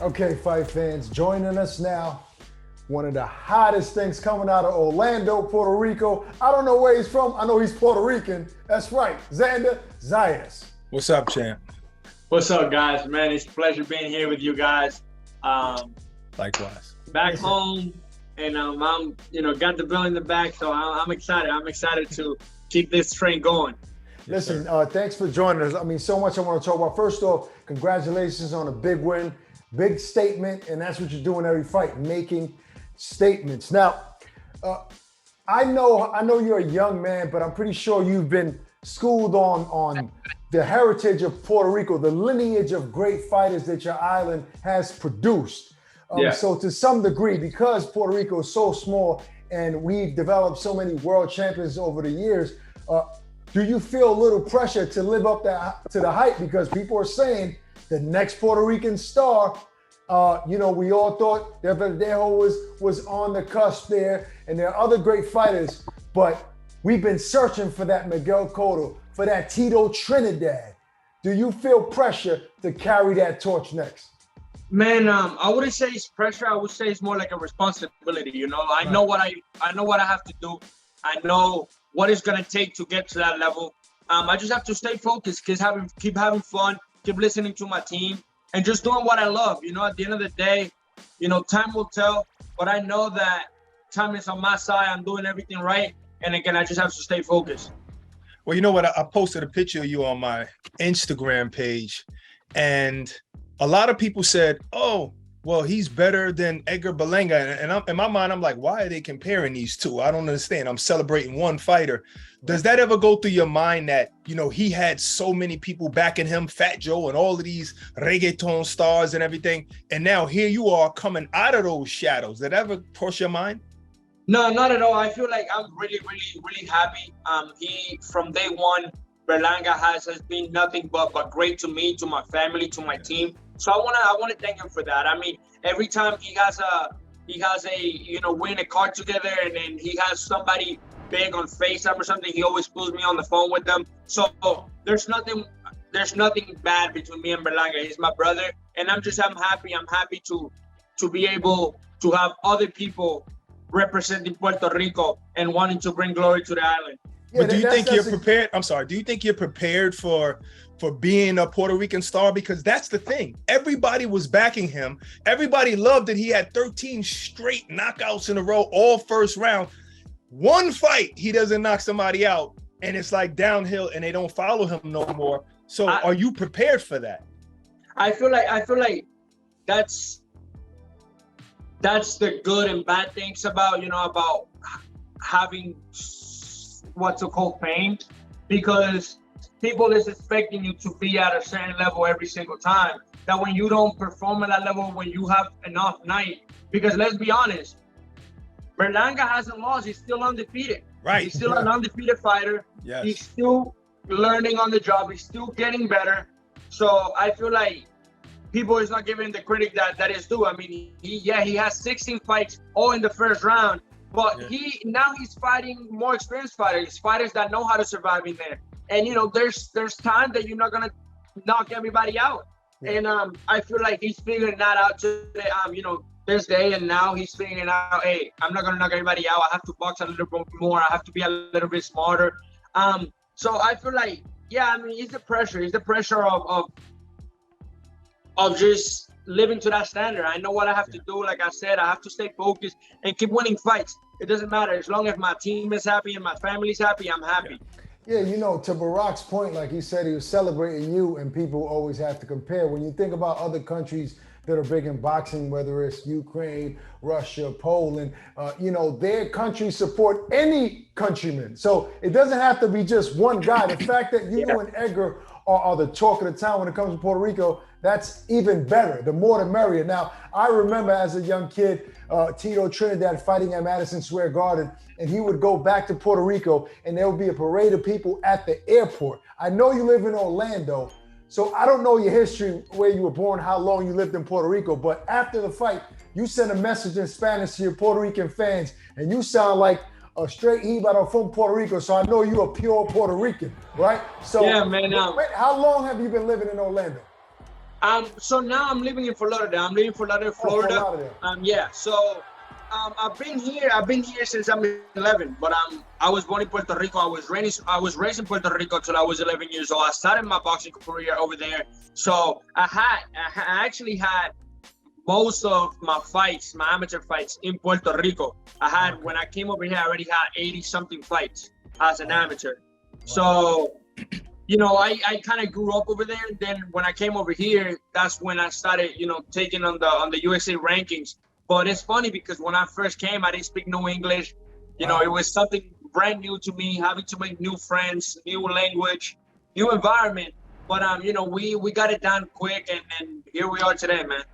Okay, fight fans, joining us now. One of the hottest things coming out of Orlando, Puerto Rico. I don't know where he's from. I know he's Puerto Rican. That's right, Xander, Zayas. What's up, champ? What's up, guys? Man, it's a pleasure being here with you guys. Likewise. Back home, and I'm, got the bill in the back, so I'm excited. I'm excited to keep this train going. Listen, thanks for joining us. I mean, so much I want to talk about. First off, congratulations on a big win, big statement, and that's what you're doing every fight, making statements. Now, I know you're a young man, but I'm pretty sure you've been schooled on the heritage of Puerto Rico, the lineage of great fighters that your island has produced. So to some degree, because Puerto Rico is so small and we've developed so many world champions over the years, do you feel a little pressure to live up to the hype? Because people are saying the next Puerto Rican star, we all thought Del was on the cusp there, and there are other great fighters, but we've been searching for that Miguel Cotto, for that Tito Trinidad. Do you feel pressure to carry that torch next? Man, I wouldn't say it's pressure. I would say it's more like a responsibility. I know what I have to do. I know what it's gonna take to get to that level. I just have to stay focused, keep having fun, keep listening to my team, and just doing what I love. At the end of the day, time will tell. But I know that time is on my side. I'm doing everything right, and again, I just have to stay focused. Well, you know what? I posted a picture of you on my Instagram page, and a lot of people said, "Oh, well, he's better than Edgar Berlanga." And in my mind, I'm like, why are they comparing these two? I don't understand. I'm celebrating one fighter. Does that ever go through your mind that, he had so many people backing him, Fat Joe and all of these reggaeton stars and everything, and now here you are coming out of those shadows? Did that ever cross your mind? No, not at all. I feel like I'm really, really, really happy. He, from day one, Berlanga has been nothing but great to me, to my family, to my team. So I wanna thank him for that. I mean, every time he has a win a card together, and then he has somebody big on FaceTime or something, he always pulls me on the phone with them. So there's nothing bad between me and Berlanga. He's my brother, and I'm happy. I'm happy to be able to have other people representing Puerto Rico and wanting to bring glory to the island. Yeah, but do you think you're prepared? I'm sorry. Do you think you're prepared for being a Puerto Rican star? Because that's the thing. Everybody was backing him. Everybody loved that he had 13 straight knockouts in a row, all first round. One fight, he doesn't knock somebody out, and it's like downhill, and they don't follow him no more. So are you prepared for that? I feel like that's the good and bad things about having what's called fame, because people is expecting you to be at a certain level every single time, that when you don't perform at that level, when you have an off night, because let's be honest, Berlanga hasn't lost. He's still undefeated. Right. He's still an undefeated fighter. Yes. He's still learning on the job. He's still getting better. So I feel like people is not giving the credit that is due. I mean, he has 16 fights all in the first round, but he's fighting more experienced fighters that know how to survive in there. And there's time that you're not gonna knock everybody out. Yeah. And I feel like he's figuring that out today. This day, and now he's figuring out, hey, I'm not gonna knock everybody out. I have to box a little bit more. I have to be a little bit smarter. So I feel like, it's the pressure. It's the pressure of just living to that standard. I know what I have to do. Like I said, I have to stay focused and keep winning fights. It doesn't matter. As long as my team is happy and my family's happy, I'm happy. Yeah, to Barack's point, like he said, he was celebrating you, and people always have to compare. When you think about other countries that are big in boxing, whether it's Ukraine, Russia, Poland, their countries support any countryman. So it doesn't have to be just one guy. The fact that you and Edgar are the talk of the town when it comes to Puerto Rico, that's even better. The more the merrier. Now, I remember as a young kid, Tito Trinidad fighting at Madison Square Garden, and he would go back to Puerto Rico, and there would be a parade of people at the airport. I know you live in Orlando, so I don't know your history, where you were born, how long you lived in Puerto Rico, but after the fight, you sent a message in Spanish to your Puerto Rican fans, and you sound like a straight Jíbaro from Puerto Rico, so I know you're a pure Puerto Rican, right? So yeah, man. How long have you been living in Orlando? So now I'm living in Florida. I'm living in Florida, Florida. Oh, Florida. Yeah. So, I've been here. I've been here since I'm 11. But I was born in Puerto Rico. I was raised in Puerto Rico till I was 11 years old. I started my boxing career over there. So I actually had most of my fights, my amateur fights, in Puerto Rico. When I came over here, I already had 80 something fights as an amateur. So, I kind of grew up over there. Then when I came over here, that's when I started, taking on the USA rankings. But it's funny because when I first came, I didn't speak no English. It was something brand new to me, having to make new friends, new language, new environment. But we got it done quick, and here we are today, man.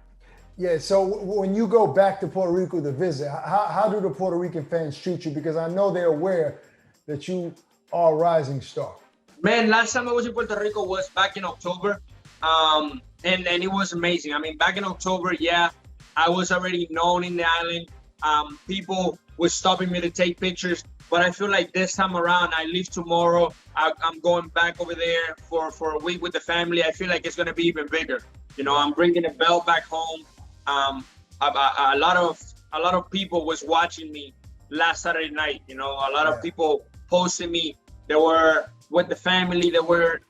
Yeah, so when you go back to Puerto Rico to visit, how do the Puerto Rican fans treat you? Because I know they're aware that you are a rising star. Man, last time I was in Puerto Rico was back in October, and it was amazing. I mean, back in October, yeah, I was already known in the island. People were stopping me to take pictures, but I feel like this time around, I leave tomorrow. I'm going back over there for a week with the family. I feel like it's going to be even bigger. I'm bringing a belt back home. A lot of people was watching me last Saturday night. A lot of people posted me. They were with the family. They were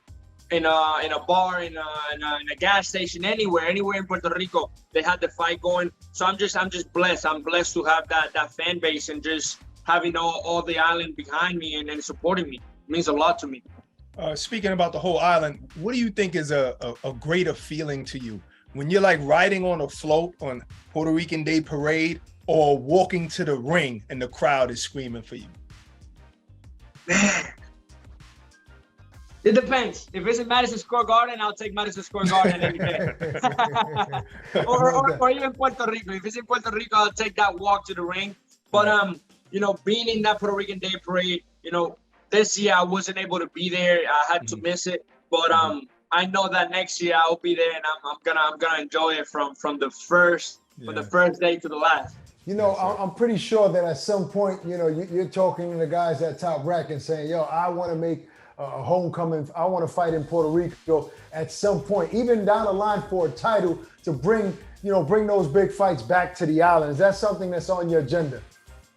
in a bar, in a gas station, anywhere in Puerto Rico. They had the fight going. So I'm just blessed. I'm blessed to have that fan base and just having all the island behind me and supporting me. It means a lot to me. Speaking about the whole island, what do you think is a greater feeling to you? When you're like riding on a float on Puerto Rican Day Parade or walking to the ring and the crowd is screaming for you? Man, it depends. If it's in Madison Square Garden, I'll take Madison Square Garden any day. or even Puerto Rico. If it's in Puerto Rico, I'll take that walk to the ring. But being in that Puerto Rican Day Parade, this year I wasn't able to be there. I had to miss it. But I know that next year I'll be there, and I'm gonna enjoy it from the first day to the last. I'm pretty sure that at some point, you're talking to the guys at Top Rack and saying, "Yo, I want to make a homecoming. I want to fight in Puerto Rico at some point, even down the line for a title to bring those big fights back to the island." Is that something that's on your agenda?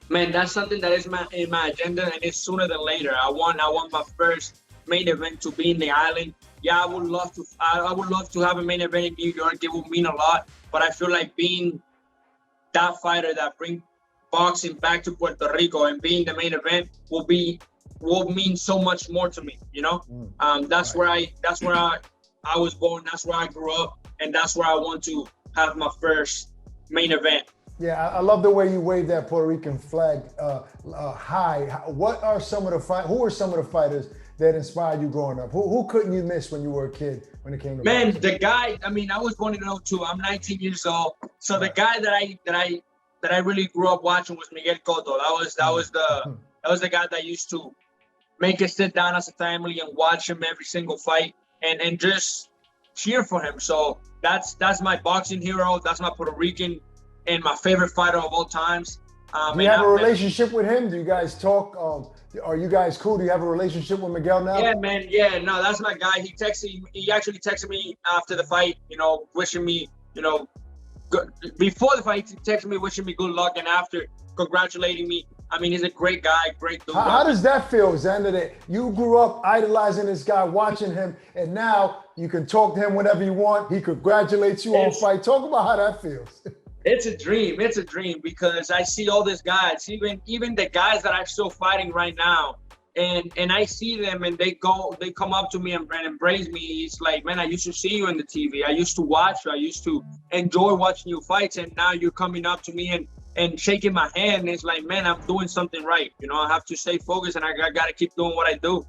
Man, that's something that is in my agenda, and it's sooner than later. I want my first main event to be in the island. Yeah, I would love to have a main event in New York. It would mean a lot. But I feel like being that fighter that bring boxing back to Puerto Rico and being the main event will mean so much more to me. That's where I was born. That's where I grew up, and that's where I want to have my first main event. Yeah, I love the way you wave that Puerto Rican flag high. What are some of the who are some of the fighters that inspired you growing up? Who couldn't you miss when you were a kid when it came to boxing? The guy. I mean, I was born in 2002. I'm 19 years old. So the guy that I really grew up watching was Miguel Cotto. That was the guy that used to make us sit down as a family and watch him every single fight and just cheer for him. So that's my boxing hero. That's my Puerto Rican and my favorite fighter of all times. Do you have a relationship with him? Do you guys talk? Are you guys cool? Do you have a relationship with Miguel now? Yeah, man. Yeah, no, that's my guy. He actually texted me after the fight, wishing me, good. Before the fight, he texted me wishing me good luck, and after congratulating me. I mean, he's a great guy, great dude. How does that feel, Xander, that you grew up idolizing this guy, watching him, and now you can talk to him whenever you want. He congratulates you on fight. Talk about how that feels. It's a dream. It's a dream because I see all these guys, even the guys that are still fighting right now, and I see them and they come up to me and embrace me. It's like, man, I used to see you on the TV. I used to watch you. I used to enjoy watching you fights, and now you're coming up to me and shaking my hand. And it's like, man, I'm doing something right. I have to stay focused, and I got to keep doing what I do.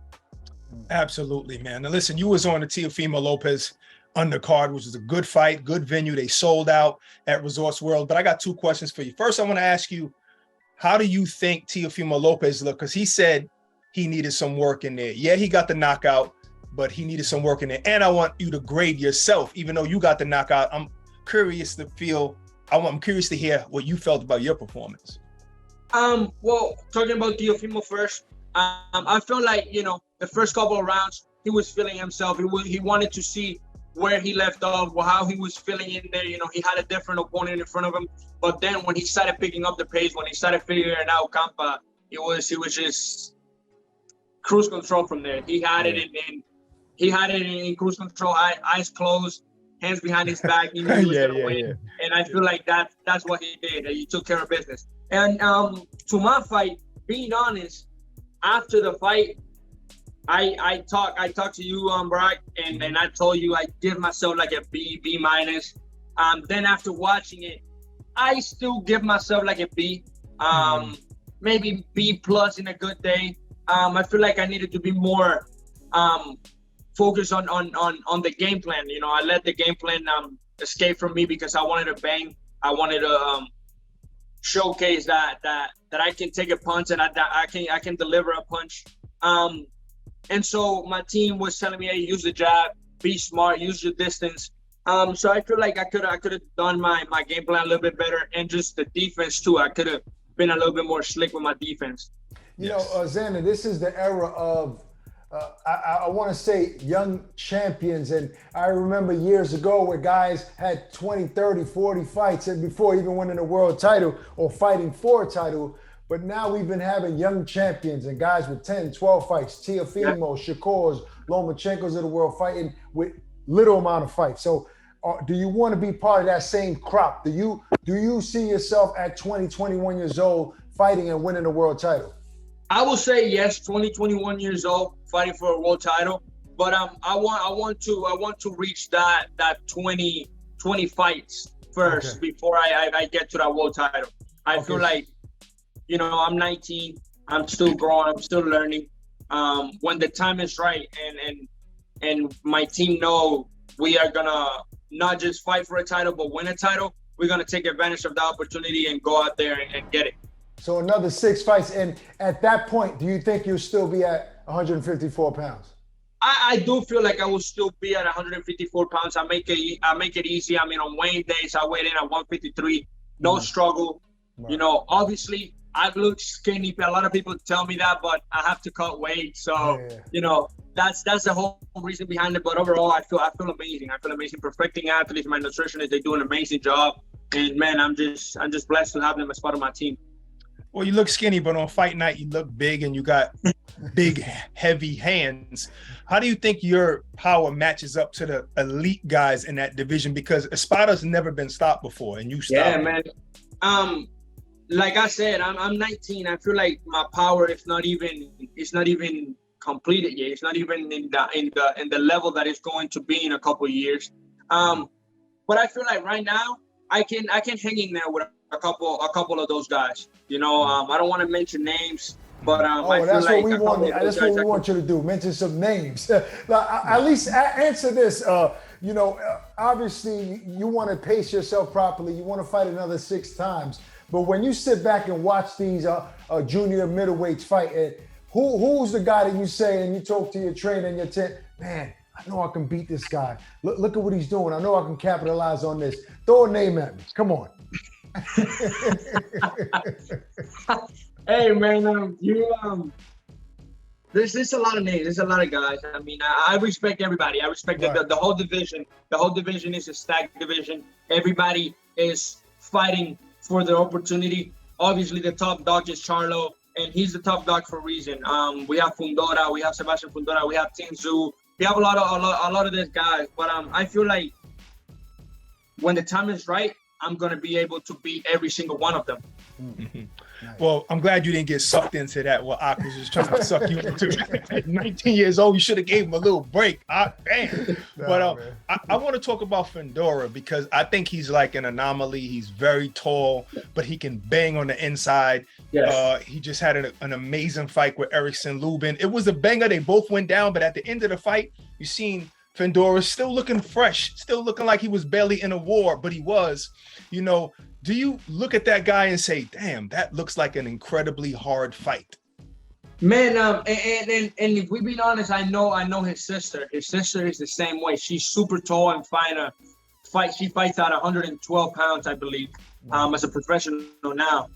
Absolutely, man. Now listen, you was on the Teofimo Lopez undercard, which was a good fight, good venue. They sold out at Resorts World. But I got two questions for you. First, I want to ask you, how do you think Teofimo Lopez looked? Because he said he needed some work in there. Yeah, he got the knockout, but he needed some work in there. And I want you to grade yourself, even though you got the knockout. I'm curious to hear what you felt about your performance. Well, talking about Teofimo first, I felt like, the first couple of rounds, he was feeling himself. He wanted to see where he left off, how he was feeling in there. You know, he had a different opponent in front of him. But then when he started picking up the pace, when he started figuring out Campa, it was just cruise control from there. He had it in cruise control, eyes closed, hands behind his back. He knew he was gonna win. Yeah. And I feel like that's what he did. He took care of business. And to my fight, being honest, after the fight, I talked to you, Brock, and I told you I give myself like a B minus. Then after watching it, I still give myself like a B, maybe B plus in a good day. I feel like I needed to be more focused on the game plan. You know, I let the game plan escape from me because I wanted to bang. I wanted to showcase that I can take a punch and I can deliver a punch. And so my team was telling me, hey, use the jab, be smart, use your distance. So I feel like I could have done my game plan a little bit better, and just the defense too. I could have been a little bit more slick with my defense. You know, Xander, this is the era of, I want to say, young champions. And I remember years ago where guys had 20, 30, 40 fights and before even winning a world title or fighting for a title. But now we've been having young champions and guys with 10, 12 fights, Teofimo, Shakur's, Lomachenko's of the world fighting with little amount of fights. So do you want to be part of that same crop? Do you see yourself at 20, 21 years old fighting and winning a world title? I will say yes, 20, 21 years old, fighting for a world title. But I want to reach that 20 fights first before I get to that world title. I feel like, you know, I'm 19, I'm still growing, I'm still learning. When the time is right and my team know we are gonna not just fight for a title, but win a title, we're gonna take advantage of the opportunity and go out there and get it. So another 6 fights, and at that point, do you think you'll still be at 154 pounds? I do feel like I will still be at 154 pounds. I make it easy. I mean, on weighing days, I weighed in at 153, no struggle. Right. You know, obviously, I look skinny. A lot of people tell me that, but I have to cut weight. So, you know, that's the whole reason behind it. But overall, I feel amazing. I feel amazing. Perfecting athletes, my nutritionists, they do an amazing job. And man, I'm just blessed to have them as part of my team. Well, you look skinny, but on fight night, you look big and you got big, heavy hands. How do you think your power matches up to the elite guys in that division? Because Espada's never been stopped before, and you stopped. Yeah, man. Like I said, I'm 19. I feel like my power it's not even completed yet. It's not even in the level that it's going to be in a couple of years. But I feel like right now I can hang in there with a couple of those guys. You know, I don't want to mention names, but I feel like that's what we want you to do. Mention some names. At least answer this. You know, obviously you want to pace yourself properly. You want to fight another 6 times. But when you sit back and watch these junior middleweights fight, who's the guy that you say and you talk to your trainer in your tent, man, I know I can beat this guy. Look at what he's doing. I know I can capitalize on this. Throw a name at me. Come on. Hey man, there's a lot of names. There's a lot of guys. I mean, I respect everybody. I respect the whole division. The whole division is a stacked division. Everybody is fighting for the opportunity. Obviously, the top dog is Charlo, and he's the top dog for a reason. We have Fundora, we have Sebastian Fundora, we have Tinzu. We have a lot of these guys. But I feel like when the time is right, I'm going to be able to beat every single one of them. Mm-hmm. Nice. Well, I'm glad you didn't get sucked into that. What Ak was just trying to suck you into. At 19 years old, you should have gave him a little break. Damn. But I want to talk about Fundora because I think he's like an anomaly. He's very tall, but he can bang on the inside. Yes. He just had an amazing fight with Erickson Lubin. It was a banger. They both went down, but at the end of the fight, you seen Fundora still looking fresh, still looking like he was barely in a war, but he was. You know, do you look at that guy and say, damn, that looks like an incredibly hard fight? Man, and if we be honest, I know his sister. His sister is the same way. She's super tall and fine. She fights at 112 pounds, I believe, as a professional now.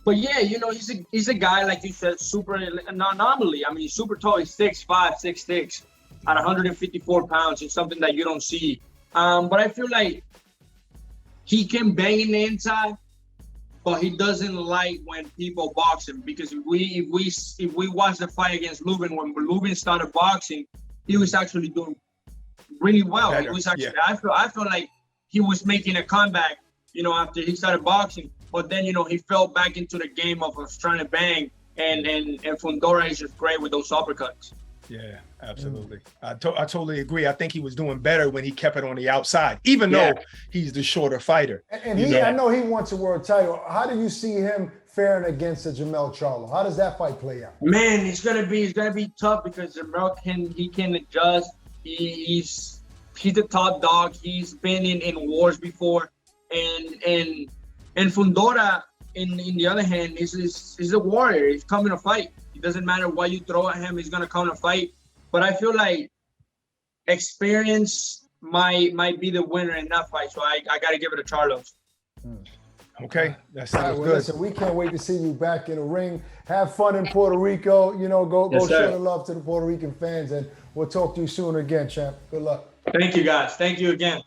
But yeah, you know, he's a guy, like you said, super an anomaly. I mean, he's super tall. He's 6'5", 6'6". at 154 pounds. It's something that you don't see. But I feel like he can bang in the inside, but he doesn't like when people box him, because if we watch the fight against Lubin, when Lubin started boxing, he was actually doing really well. Better, He was actually, yeah. I feel like he was making a comeback, after he started boxing. But then, he fell back into the game of trying to bang, and Fundora is just great with those uppercuts. Yeah, absolutely. I totally agree. I think he was doing better when he kept it on the outside, even though he's the shorter fighter. And I know he wants a world title. How do you see him faring against a Jamel Charlo? How does that fight play out? Man, it's gonna be tough, because Jamel can adjust. He's the top dog. He's been in wars before, and Fundora, in the other hand, is a warrior. He's coming to fight. It doesn't matter what you throw at him, he's gonna come to fight. But I feel like experience might be the winner in that fight. So I gotta give it to Charlos. Okay, that All right, sounds well, good. listen, we can't wait to see you back in the ring. Have fun in Puerto Rico. Go Yes, show sir. the love to the Puerto Rican fans, and we'll talk to you soon again, champ. Good luck. Thank you, guys. Thank you again.